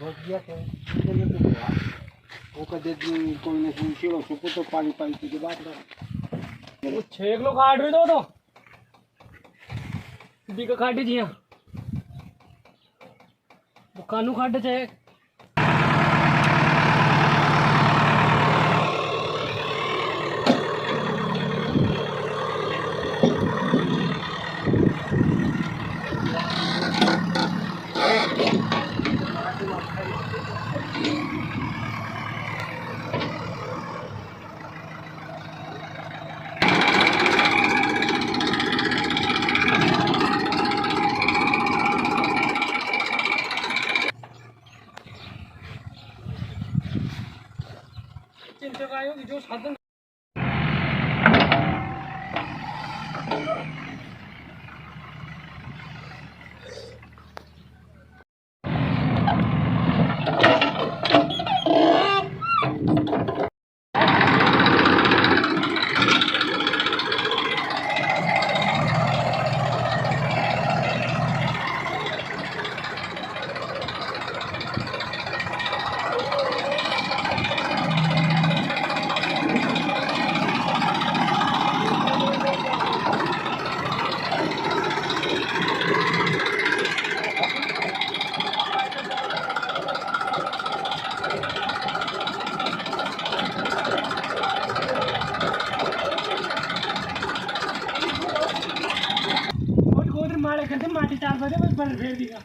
ਵਧੀਆ ਤੇ ਇਹਦੇ ਤੇ ਹੋਇਆ ਉਹ ਕਦੇ ਕੋਈ ਨੇ ਸ਼ੀਰੋ ਸੁਪੂ ਤੋਂ ਪਾਣੀ ਪਾਈ ਕੇ ਬਾਅਦ वो 6 किलो काट भी दो तो दी का काटी जिया वो कानू काट चाहे चिंता का आयो जो साधन मारे करते माटी चार बजे बस पर फेर दिया